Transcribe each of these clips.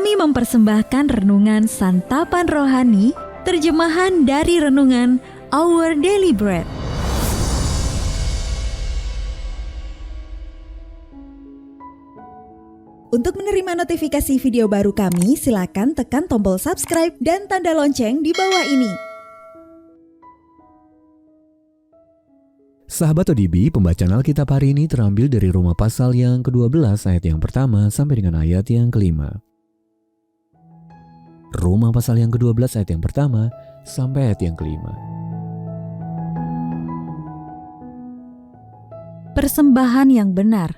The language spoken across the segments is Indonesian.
Kami mempersembahkan renungan Santapan Rohani, terjemahan dari renungan Our Daily Bread. Untuk menerima notifikasi video baru kami, silakan tekan tombol subscribe dan tanda lonceng di bawah ini. Sahabat ODB, pembacaan Alkitab hari ini terambil dari Roma pasal yang ke-12 ayat yang pertama sampai dengan ayat yang ke-5. Roma pasal yang ke-12 ayat yang pertama sampai ayat yang ke-5. Persembahan yang benar.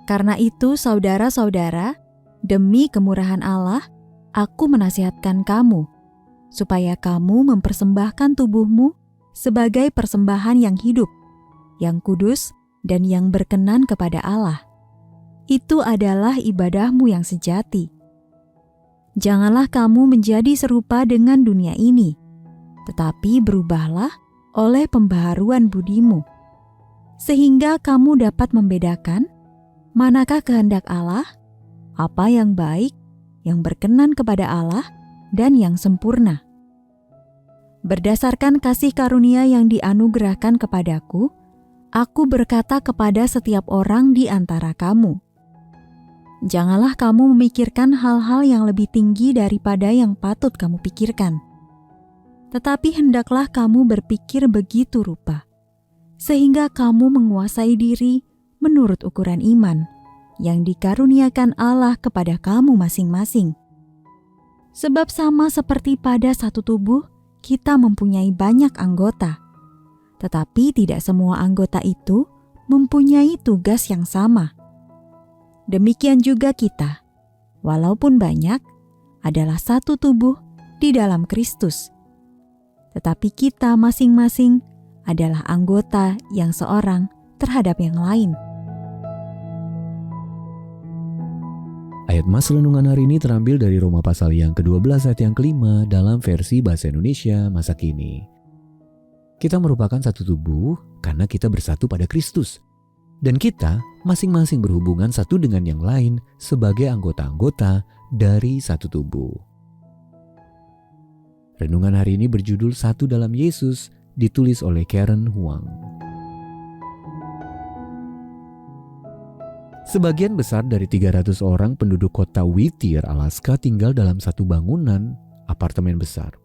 Karena itu, saudara-saudara, demi kemurahan Allah, aku menasihatkan kamu, supaya kamu mempersembahkan tubuhmu sebagai persembahan yang hidup, yang kudus, dan yang berkenan kepada Allah. Itu adalah ibadahmu yang sejati. Janganlah kamu menjadi serupa dengan dunia ini, tetapi berubahlah oleh pembaharuan budimu, sehingga kamu dapat membedakan manakah kehendak Allah, apa yang baik, yang berkenan kepada Allah, dan yang sempurna. Berdasarkan kasih karunia yang dianugerahkan kepadaku, aku berkata kepada setiap orang di antara kamu, janganlah kamu memikirkan hal-hal yang lebih tinggi daripada yang patut kamu pikirkan. Tetapi hendaklah kamu berpikir begitu rupa, sehingga kamu menguasai diri menurut ukuran iman yang dikaruniakan Allah kepada kamu masing-masing. Sebab sama seperti pada satu tubuh, kita mempunyai banyak anggota, tetapi tidak semua anggota itu mempunyai tugas yang sama. Demikian juga kita, walaupun banyak, adalah satu tubuh di dalam Kristus. Tetapi kita masing-masing adalah anggota yang seorang terhadap yang lain. Ayat Mas Renungan hari ini terambil dari Roma pasal yang ke-12 ayat yang ke-5 dalam versi Bahasa Indonesia masa kini. Kita merupakan satu tubuh karena kita bersatu pada Kristus. Dan kita masing-masing berhubungan satu dengan yang lain sebagai anggota-anggota dari satu tubuh. Renungan hari ini berjudul Satu Dalam Yesus, ditulis oleh Karen Huang. Sebagian besar dari 300 orang penduduk kota Whittier, Alaska tinggal dalam satu bangunan apartemen besar.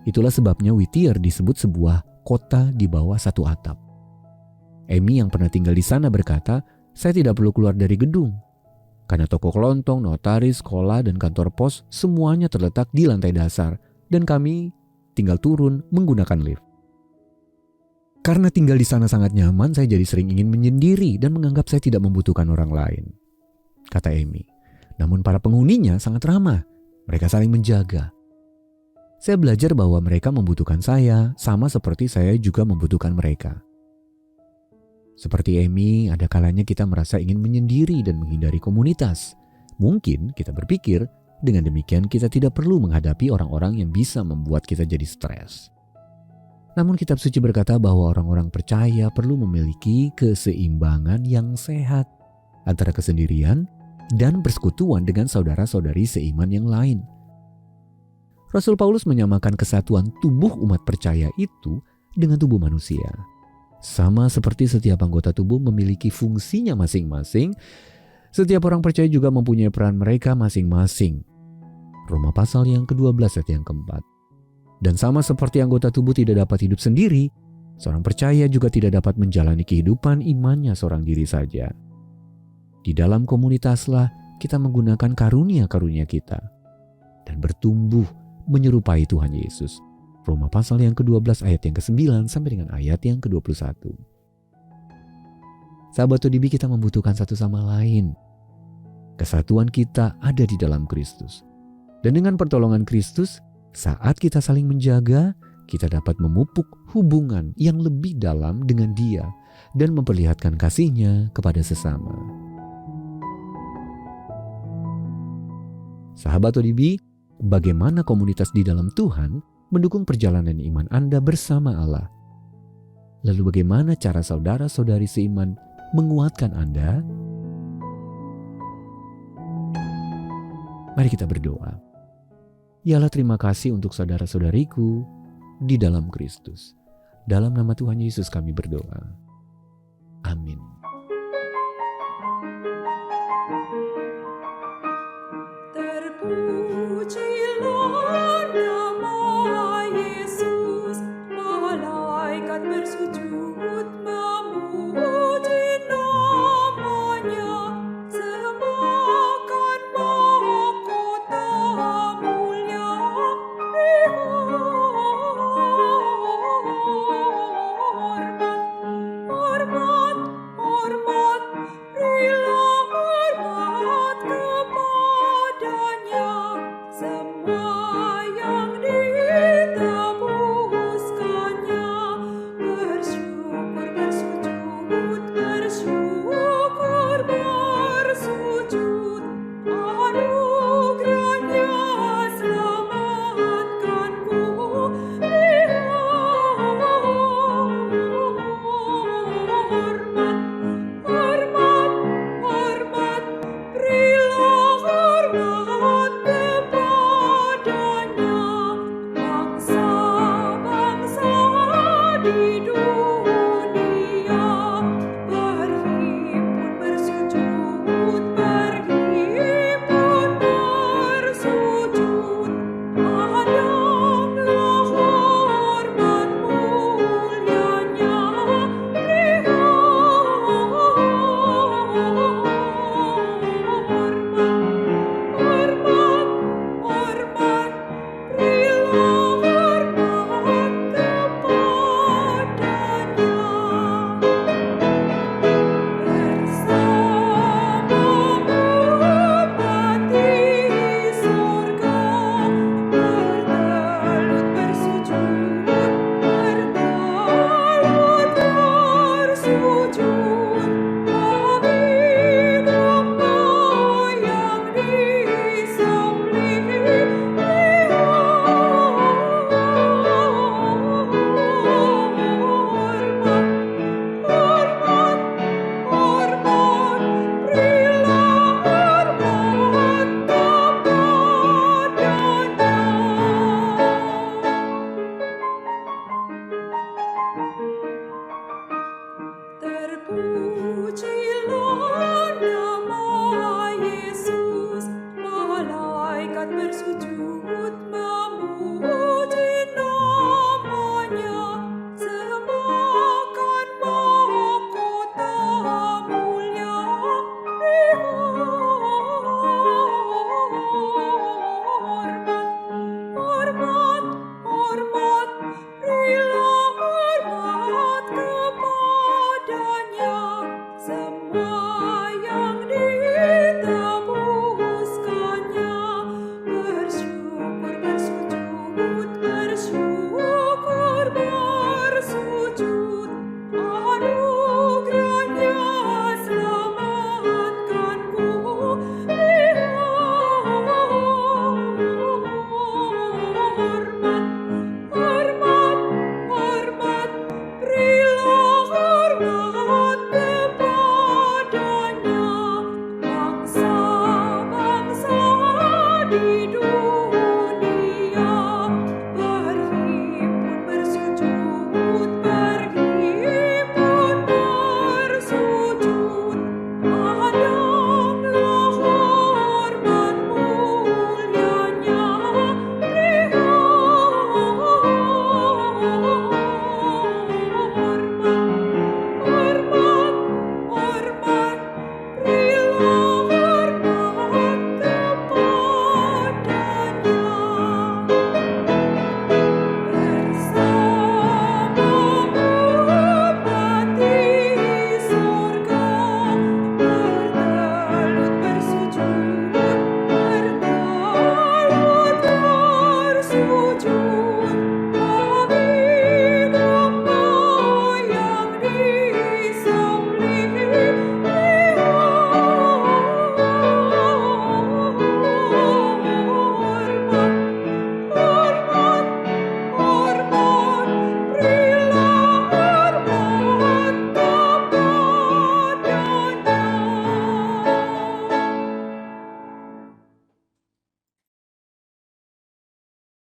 Itulah sebabnya Whittier disebut sebuah kota di bawah satu atap. Amy yang pernah tinggal di sana berkata, saya tidak perlu keluar dari gedung. Karena toko kelontong, notaris, sekolah, dan kantor pos semuanya terletak di lantai dasar dan kami tinggal turun menggunakan lift. Karena tinggal di sana sangat nyaman, saya jadi sering ingin menyendiri dan menganggap saya tidak membutuhkan orang lain, kata Amy. Namun para penghuninya sangat ramah, mereka saling menjaga. Saya belajar bahwa mereka membutuhkan saya, sama seperti saya juga membutuhkan mereka. Seperti Amy, ada kalanya kita merasa ingin menyendiri dan menghindari komunitas. Mungkin kita berpikir, dengan demikian kita tidak perlu menghadapi orang-orang yang bisa membuat kita jadi stres. Namun kitab suci berkata bahwa orang-orang percaya perlu memiliki keseimbangan yang sehat antara kesendirian dan persekutuan dengan saudara-saudari seiman yang lain. Rasul Paulus menyamakan kesatuan tubuh umat percaya itu dengan tubuh manusia. Sama seperti setiap anggota tubuh memiliki fungsinya masing-masing, setiap orang percaya juga mempunyai peran mereka masing-masing. Roma pasal yang ke-12 ayat yang keempat. Dan sama seperti anggota tubuh tidak dapat hidup sendiri, seorang percaya juga tidak dapat menjalani kehidupan imannya seorang diri saja. Di dalam komunitaslah kita menggunakan karunia-karunia kita dan bertumbuh menyerupai Tuhan Yesus. Roma pasal yang ke-12 ayat yang ke-9 sampai dengan ayat yang ke-21. Sahabat ODB, kita membutuhkan satu sama lain. Kesatuan kita ada di dalam Kristus. Dan dengan pertolongan Kristus, saat kita saling menjaga, kita dapat memupuk hubungan yang lebih dalam dengan Dia dan memperlihatkan kasih-Nya kepada sesama. Sahabat ODB, bagaimana komunitas di dalam Tuhan mendukung perjalanan iman Anda bersama Allah? Lalu bagaimana cara saudara-saudari seiman menguatkan Anda? Mari kita berdoa. Ya Allah, terima kasih untuk saudara-saudariku di dalam Kristus. Dalam nama Tuhan Yesus kami berdoa. Amin.